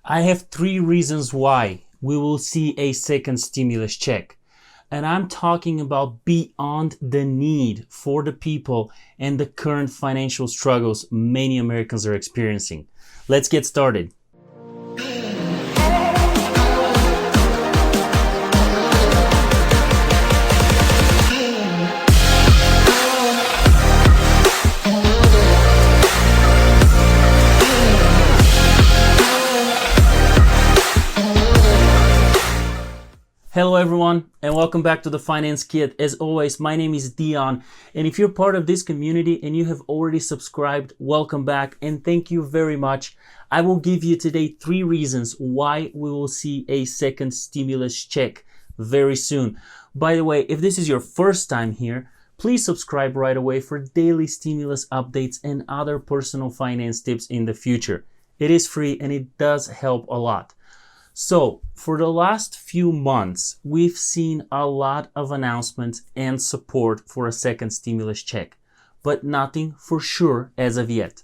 I have 3 reasons why we will see a second stimulus check. And I'm talking about beyond the need for the people and the current financial struggles many Americans are experiencing. Let's get started. Hello everyone and welcome back to the Finance Kit. As always, my name is Dion, and if you're part of this community and you have already subscribed, welcome back and thank you very much. I will give you today 3 reasons why we will see a second stimulus check very soon. By the way, if this is your first time here, please subscribe right away for daily stimulus updates and other personal finance tips in the future. It is free and it does help a lot. So, for the last few months, we've seen a lot of announcements and support for a second stimulus check, but nothing for sure as of yet.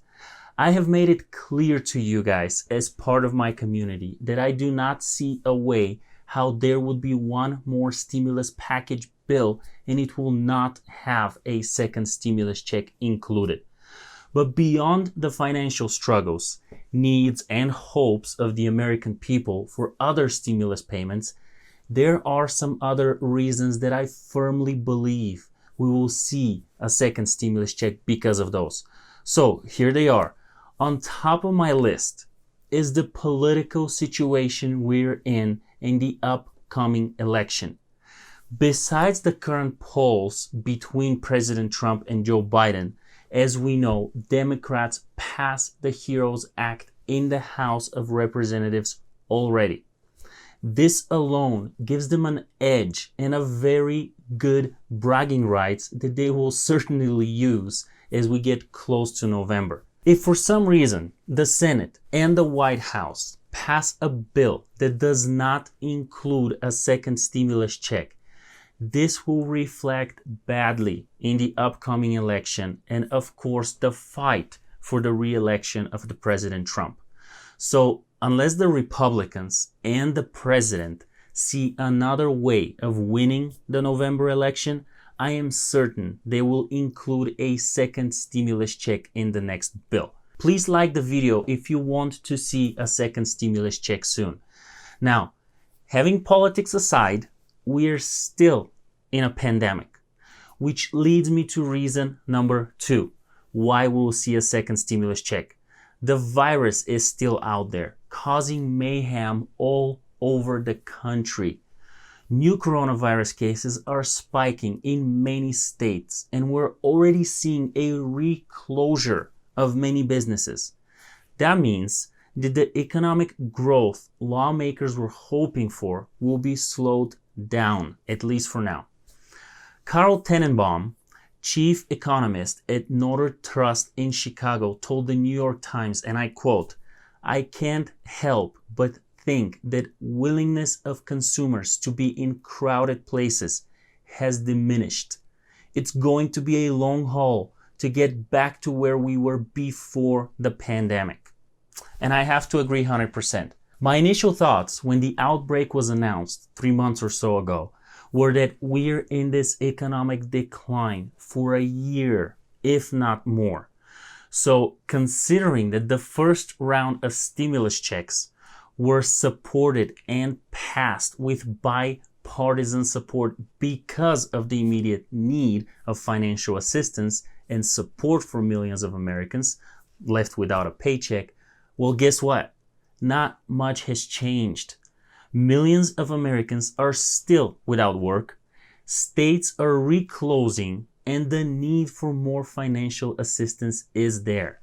I have made it clear to you guys as part of my community that I do not see a way how there would be one more stimulus package bill and it will not have a second stimulus check included. But beyond the financial struggles, needs, and hopes of the American people for other stimulus payments, there are some other reasons that I firmly believe we will see a second stimulus check because of those. So here they are. On top of my list is the political situation we're in the upcoming election. Besides the current polls between President Trump and Joe Biden, as we know, Democrats passed the HEROES Act in the House of Representatives already. This alone gives them an edge and a very good bragging rights that they will certainly use as we get close to November. If for some reason the Senate and the White House pass a bill that does not include a second stimulus check, this will reflect badly in the upcoming election and, of course, the fight for the re-election of the President Trump. So, unless the Republicans and the President see another way of winning the November election, I am certain they will include a second stimulus check in the next bill. Please like the video if you want to see a second stimulus check soon. Now, having politics aside, we're still in a pandemic, which leads me to reason number 2, why we'll see a second stimulus check. The virus is still out there, causing mayhem all over the country. New coronavirus cases are spiking in many states, and we're already seeing a reclosure of many businesses. That means that the economic growth lawmakers were hoping for will be slowed down, at least for now. Carl Tenenbaum, chief economist at Northern Trust in Chicago, told the New York Times, and I quote, "I can't help but think that willingness of consumers to be in crowded places has diminished. It's going to be a long haul to get back to where we were before the pandemic." And I have to agree 100%. My initial thoughts when the outbreak was announced 3 months or so ago were that we're in this economic decline for a year, if not more. So considering that the first round of stimulus checks were supported and passed with bipartisan support because of the immediate need of financial assistance and support for millions of Americans left without a paycheck, well, guess what? Not much has changed. Millions of Americans are still without work, states are reclosing, and the need for more financial assistance is there.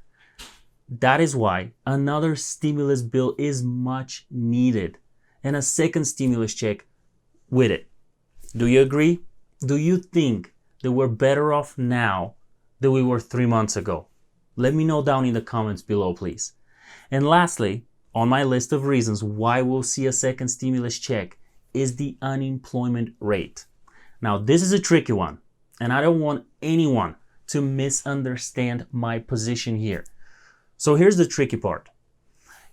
That is why another stimulus bill is much needed, and a second stimulus check with it. Do you agree? Do you think that we're better off now than we were 3 months ago? Let me know down in the comments below, please. And lastly, on my list of reasons why we'll see a second stimulus check is the unemployment rate. Now, this is a tricky one, and I don't want anyone to misunderstand my position here. So here's the tricky part.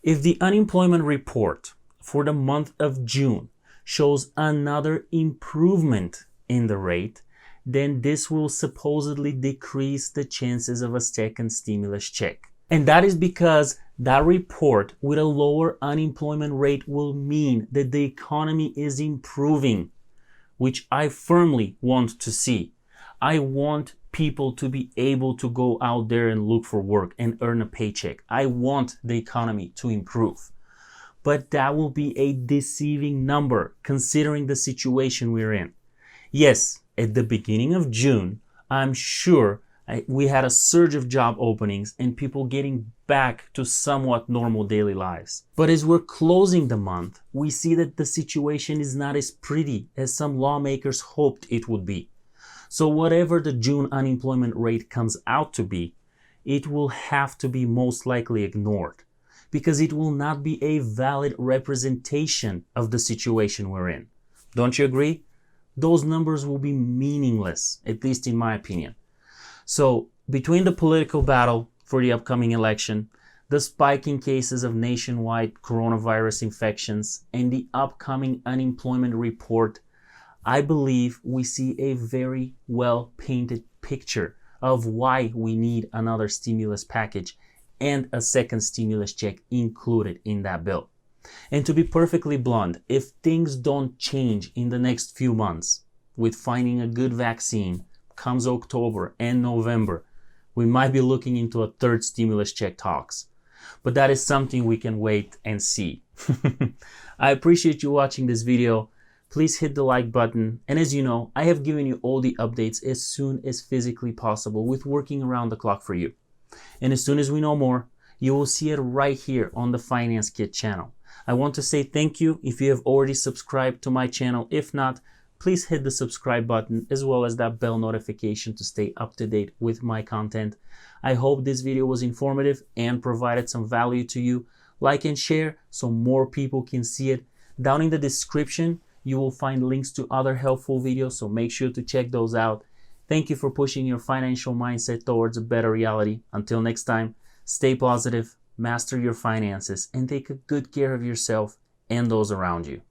If the unemployment report for the month of June shows another improvement in the rate, then this will supposedly decrease the chances of a second stimulus check. And that is because that report with a lower unemployment rate will mean that the economy is improving, which I firmly want to see. I want people to be able to go out there and look for work and earn a paycheck. I want the economy to improve. But that will be a deceiving number considering the situation we're in. Yes, at the beginning of June, I'm sure we had a surge of job openings and people getting back to somewhat normal daily lives. But as we're closing the month, we see that the situation is not as pretty as some lawmakers hoped it would be. So whatever the June unemployment rate comes out to be, it will have to be most likely ignored because it will not be a valid representation of the situation we're in. Don't you agree? Those numbers will be meaningless, at least in my opinion. So between the political battle for the upcoming election, the spike in cases of nationwide coronavirus infections, and the upcoming unemployment report, I believe we see a very well painted picture of why we need another stimulus package and a second stimulus check included in that bill. And to be perfectly blunt, if things don't change in the next few months with finding a good vaccine comes October and November, we might be looking into a third stimulus check talks. But that is something we can wait and see. I appreciate you watching this video. Please hit the like button. And as you know, I have given you all the updates as soon as physically possible with working around the clock for you. And as soon as we know more, you will see it right here on the Finance Kit channel. I want to say thank you if you have already subscribed to my channel. If not, please hit the subscribe button as well as that bell notification to stay up to date with my content. I hope this video was informative and provided some value to you. Like and share so more people can see it. Down in the description, you will find links to other helpful videos, so make sure to check those out. Thank you for pushing your financial mindset towards a better reality. Until next time, stay positive, master your finances, and take good care of yourself and those around you.